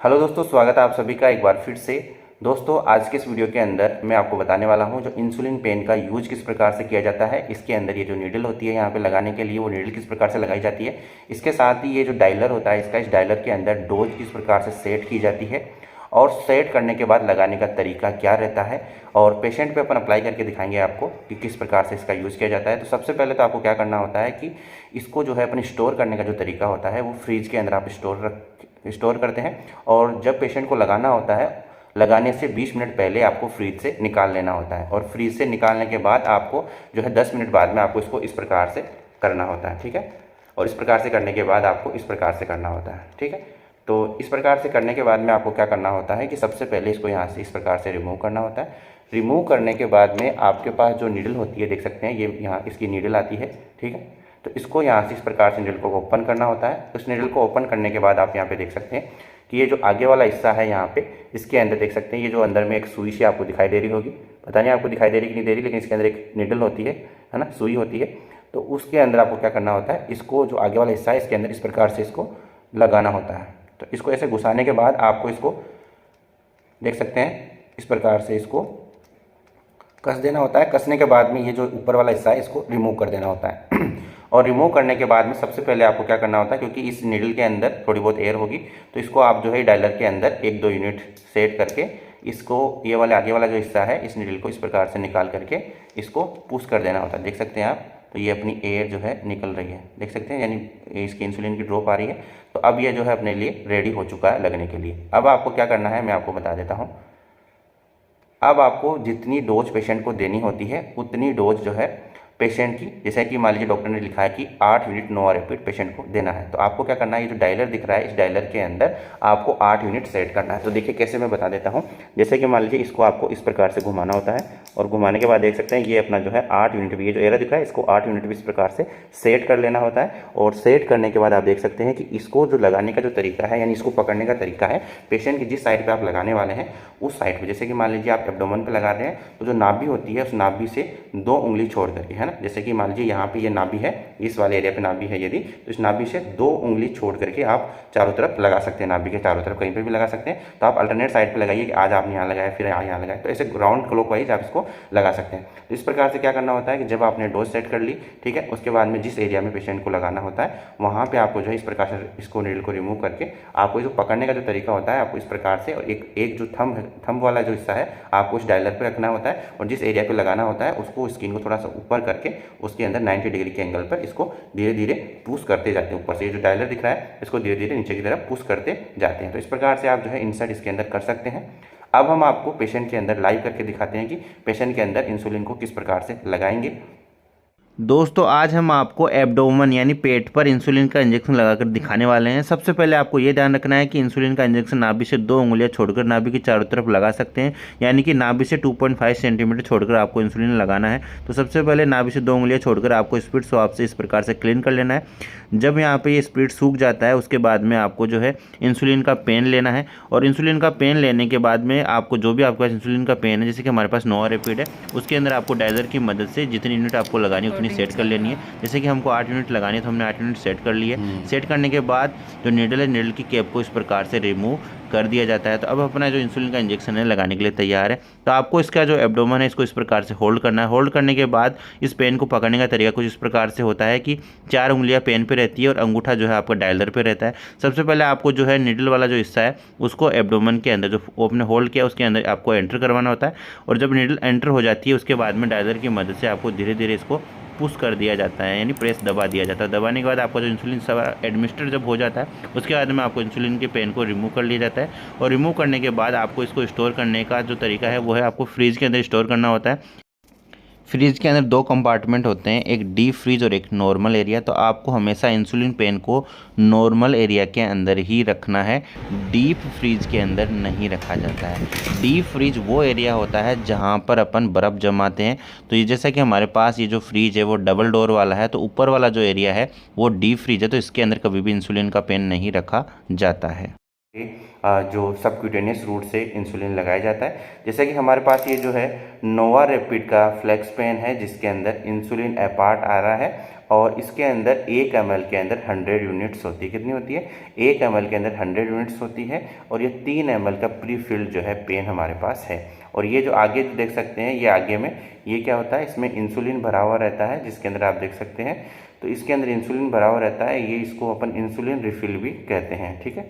Hello दोस्तों, स्वागत है आप सभी का एक बार फिर से। दोस्तों, आज के इस वीडियो के अंदर मैं आपको बताने वाला हूं जो इंसुलिन पेन का यूज किस प्रकार से किया जाता है। इसके अंदर ये जो नीडल होती है यहाँ पे लगाने के लिए, वो नीडल किस प्रकार से लगाई जाती है। इसके साथ ही ये जो डायलर होता है इसका, इस डायलर के अंदर डोज किस प्रकार से सेट की जाती है और सेट करने के बाद लगाने का तरीका क्या रहता है, और पेशेंट पे अपन अप्लाई करके दिखाएंगे आपको कि किस प्रकार से इसका यूज़ किया जाता है। तो सबसे पहले तो आपको क्या करना होता है कि इसको जो है अपने स्टोर करने का जो तरीका होता है वो फ्रिज के अंदर आप स्टोर करते हैं, और जब पेशेंट को लगाना होता है, लगाने से 20 मिनट पहले आपको फ्रिज से निकाल लेना होता है। और फ्रिज से निकालने के बाद आपको जो है 10 मिनट बाद में आपको इसको इस प्रकार से करना होता है, ठीक है। और इस प्रकार से करने के बाद आपको इस प्रकार से करना होता है, ठीक है। तो इस प्रकार से करने के बाद में आपको क्या करना होता है कि सबसे पहले इसको यहाँ से इस प्रकार से रिमूव करना होता है। रिमूव करने के बाद में आपके पास जो नीडल होती है, देख सकते हैं ये यहाँ इसकी नीडल आती है, ठीक है। तो इसको यहाँ से इस प्रकार से नीडल को ओपन करना होता है। उस नीडल को ओपन करने के बाद आप यहाँ पे देख सकते हैं कि ये जो आगे वाला हिस्सा है यहाँ पे, इसके अंदर देख सकते हैं ये जो अंदर में एक सुई सी आपको दिखाई दे रही होगी, पता नहीं आपको दिखाई दे रही कि नहीं दे रही, लेकिन इसके अंदर एक नीडल होती है ना, सुई होती है। तो उसके अंदर आपको क्या करना होता है, इसको जो आगे वाला हिस्सा है इसके अंदर इस प्रकार से इसको लगाना होता है। तो इसको ऐसे घुसाने के बाद आपको इसको देख सकते हैं इस प्रकार से इसको कस देना होता है। कसने के बाद में ये जो ऊपर वाला हिस्सा है इसको रिमूव कर देना होता है। और रिमूव करने के बाद में सबसे पहले आपको क्या करना होता है, क्योंकि इस नीडल के अंदर थोड़ी बहुत एयर होगी, तो इसको आप जो है डायलर के अंदर 1-2 यूनिट सेट करके इसको, ये वाले आगे वाला जो हिस्सा है इस नीडल को इस प्रकार से निकाल करके इसको पुश कर देना होता है। देख सकते हैं आप, तो ये अपनी एयर जो है निकल रही है, देख सकते हैं, यानी इसकी इंसुलिन की ड्रॉप आ रही है। तो अब ये जो है अपने लिए रेडी हो चुका है लगने के लिए। अब आपको क्या करना है मैं आपको बता देता हूँ। अब आपको जितनी डोज पेशेंट को देनी होती है उतनी डोज जो है पेशेंट की, जैसे कि मान लीजिए डॉक्टर ने लिखा है कि 8 यूनिट नोवा रैपिड पेशेंट को देना है, तो आपको क्या करना है, ये जो डायलर दिख रहा है इस डायलर के अंदर आपको 8 यूनिट सेट करना है। तो देखिए कैसे मैं बता देता हूँ। जैसे कि मान लीजिए इसको आपको इस प्रकार से घुमाना होता है, और घुमाने के बाद देख सकते हैं ये अपना जो है 8 यूनिट भी, ये जो एरा दिख रहा है इसको 8 यूनिट भी इस प्रकार से सेट कर लेना होता है। और सेट करने के बाद आप देख सकते हैं कि इसको जो लगाने का जो तरीका है, यानी इसको पकड़ने का तरीका है, पेशेंट की जिस साइड पर आप लगाने वाले हैं उस साइड पर, जैसे कि मान लीजिए आप एब्डोमेन पर लगा रहे हैं, तो जो नाभि होती है उस नाभि से 2 उंगली छोड़ करके, है ना, जैसे कि मान लीजिए यहाँ पे ये नाभि है, इस वाले एरिया पे नाभि है यदि, तो इस नाभि से 2 उंगली छोड़ करके आप चारों तरफ लगा सकते हैं, नाभि के चारों तरफ कहीं पे भी लगा सकते हैं। तो आप अल्टरनेट साइड पे लगाइए कि आज आपने यहाँ लगाया फिर यहाँ लगाया, तो ऐसे राउंड क्लॉकवाइज आप इसको लगा सकते हैं। तो इस प्रकार से क्या करना होता है कि जब आपने डोज सेट कर ली, ठीक है, उसके बाद में जिस एरिया में पेशेंट को लगाना होता है वहाँ पर आपको जो है इस प्रकार से इसको नीडल को रिमूव करके आपको जो पकड़ने का जो तरीका होता है आपको इस प्रकार से, और एक जो थंब वाला जो हिस्सा है आपको इस डायलर पर रखना होता है, और जिस एरिया पर लगाना होता है उसको स्किन को थोड़ा सा ऊपर करके उसके अंदर 90 डिग्री के एंगल पर इसको धीरे धीरे पुश करते जाते हैं। ऊपर से ये जो डायलर दिख रहा है इसको धीरे धीरे नीचे की तरफ पुश करते जाते हैं। तो इस प्रकार से आप जो है इंसर्ट इसके अंदर कर सकते हैं। अब हम आपको पेशेंट के अंदर लाइव करके दिखाते हैं कि पेशेंट के अंदर इंसुलिन को किस प्रकार से लगाएंगे। दोस्तों, आज हम आपको एब्डोमेन यानी पेट पर इंसुलिन का इंजेक्शन लगाकर दिखाने वाले हैं। सबसे पहले आपको ये ध्यान रखना है कि इंसुलिन का इंजेक्शन नाभि से 2 उंगलियां छोड़कर नाभि की चारों तरफ लगा सकते हैं, यानी कि नाभि से 2.5 सेंटीमीटर छोड़कर आपको इंसुलिन लगाना है। तो सबसे पहले नाभि से 2 उंगलियां छोड़कर आपको स्प्लिट स्वाब से इस प्रकार से क्लीन कर लेना है। जब यहाँ पे ये स्प्लिट सूख जाता है उसके बाद में आपको जो है इंसुलिन का पेन लेना है, और इंसुलिन का पेन लेने के बाद में आपको जो भी आपके पास इंसुलिन का पेन है, जैसे कि हमारे पास नोवा रैपिड है, उसके अंदर आपको डायलर की मदद से जितनी यूनिट आपको लगानी है उतनी सेट कर लेनी है। जैसे कि हमको 8 यूनिट लगानी है तो हमने 8 यूनिट सेट कर ली है। सेट करने के बाद जो नीडल है, नीडल की कैप को इस प्रकार से रिमूव कर दिया जाता है। तो अब अपना जो इंसुलिन का इंजेक्शन है लगाने के लिए तैयार है। तो आपको इसका जो एब्डोमेन है इसको इस प्रकार से होल्ड करना है। होल्ड करने के बाद इस पेन को पकड़ने का तरीका कुछ इस प्रकार से होता है कि 4 उंगलियां पेन पे रहती है और अंगूठा जो है आपका डायलर पे रहता है। सबसे पहले आपको जो है नीडल वाला जो हिस्सा है उसको एब्डोमेन के अंदर जो आपने होल्ड किया उसके अंदर आपको एंटर करवाना होता है, और जब नीडल एंटर हो जाती है उसके बाद में डायलर की मदद से आपको धीरे धीरे इसको पुश कर दिया जाता है, यानी प्रेस दबा दिया जाता है। दबाने के बाद आपका जो इंसुलिन सब एडमिनिस्टर जब हो जाता है उसके बाद में आपको इंसुलिन के पेन को रिमूव कर लिया जाता है, और रिमूव करने के बाद आपको इसको स्टोर करने का जो तरीका है वो है आपको फ्रीज के अंदर स्टोर करना होता है। फ्रिज के अंदर 2 कंपार्टमेंट होते हैं, एक डीप फ्रीज और एक नॉर्मल एरिया। तो आपको हमेशा इंसुलिन पेन को नॉर्मल एरिया के अंदर ही रखना है, डीप फ्रीज के अंदर नहीं रखा जाता है। डीप फ्रीज वो एरिया होता है जहाँ पर अपन बर्फ़ जमाते हैं। तो ये जैसा कि हमारे पास ये जो फ्रीज है वो डबल डोर वाला है, तो ऊपर वाला जो एरिया है वो डीप फ्रीज है, तो इसके अंदर कभी भी इंसुलिन का पेन नहीं रखा जाता है। जो सबक्यूटेनियस रूट से इंसुलिन लगाया जाता है, जैसे कि हमारे पास ये जो है नोवा रैपिड का फ्लेक्स पेन है जिसके अंदर इंसुलिन अपार्ट आ रहा है, और इसके अंदर 1 ml के अंदर 100 यूनिट्स होती है। कितनी होती है? 1 ml के अंदर 100 यूनिट्स होती है और ये 3 ml का प्री फिल्ड जो है पेन हमारे पास है। और ये जो आगे जो देख सकते हैं, ये आगे में ये क्या होता है, इसमें इंसुलिन भरा हुआ रहता है, जिसके अंदर आप देख सकते हैं। तो इसके अंदर इंसुलिन भरा हुआ रहता है, ये इसको अपन इंसुलिन रिफिल भी कहते हैं। ठीक है।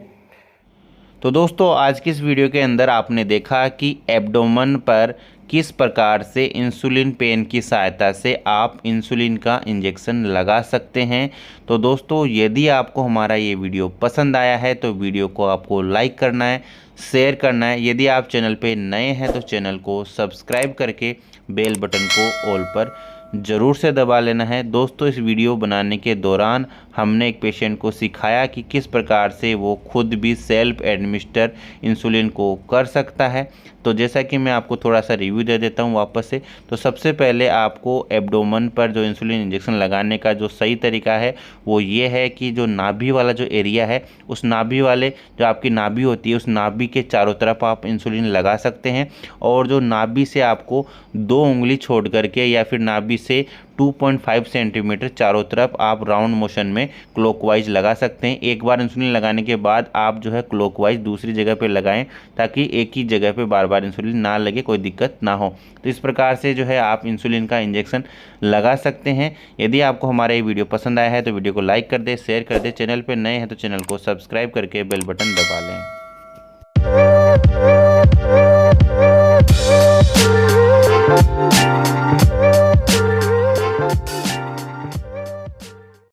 तो दोस्तों आज की इस वीडियो के अंदर आपने देखा कि एब्डोमेन पर किस प्रकार से इंसुलिन पेन की सहायता से आप इंसुलिन का इंजेक्शन लगा सकते हैं। तो दोस्तों यदि आपको हमारा ये वीडियो पसंद आया है तो वीडियो को आपको लाइक करना है, शेयर करना है। यदि आप चैनल पे नए हैं तो चैनल को सब्सक्राइब करके बेल बटन को ऑल पर ज़रूर से दबा लेना है। दोस्तों इस वीडियो बनाने के दौरान हमने एक पेशेंट को सिखाया कि किस प्रकार से वो खुद भी सेल्फ एडमिनिस्टर इंसुलिन को कर सकता है। तो जैसा कि मैं आपको थोड़ा सा रिव्यू दे देता हूँ वापस से। तो सबसे पहले आपको एब्डोमेन पर जो इंसुलिन इंजेक्शन लगाने का जो सही तरीका है वो ये है कि जो नाभि वाला जो एरिया है, उस नाभि वाले जो आपकी नाभि होती है, उस नाभि के चारों तरफ आप इंसुलिन लगा सकते हैं। और जो नाभि से आपको 2 उंगली छोड़ करके या फिर नाभि से 2.5 सेंटीमीटर चारों तरफ आप राउंड मोशन में क्लॉकवाइज लगा सकते हैं। एक बार इंसुलिन लगाने के बाद आप जो है क्लॉकवाइज दूसरी जगह पे लगाएं, ताकि एक ही जगह पे बार बार इंसुलिन ना लगे, कोई दिक्कत ना हो। तो इस प्रकार से जो है आप इंसुलिन का इंजेक्शन लगा सकते हैं। यदि आपको हमारा ये वीडियो पसंद आया है तो वीडियो को लाइक कर दे, शेयर कर दे। चैनल पर नए हैं तो चैनल को सब्सक्राइब करके बेल बटन दबा लें।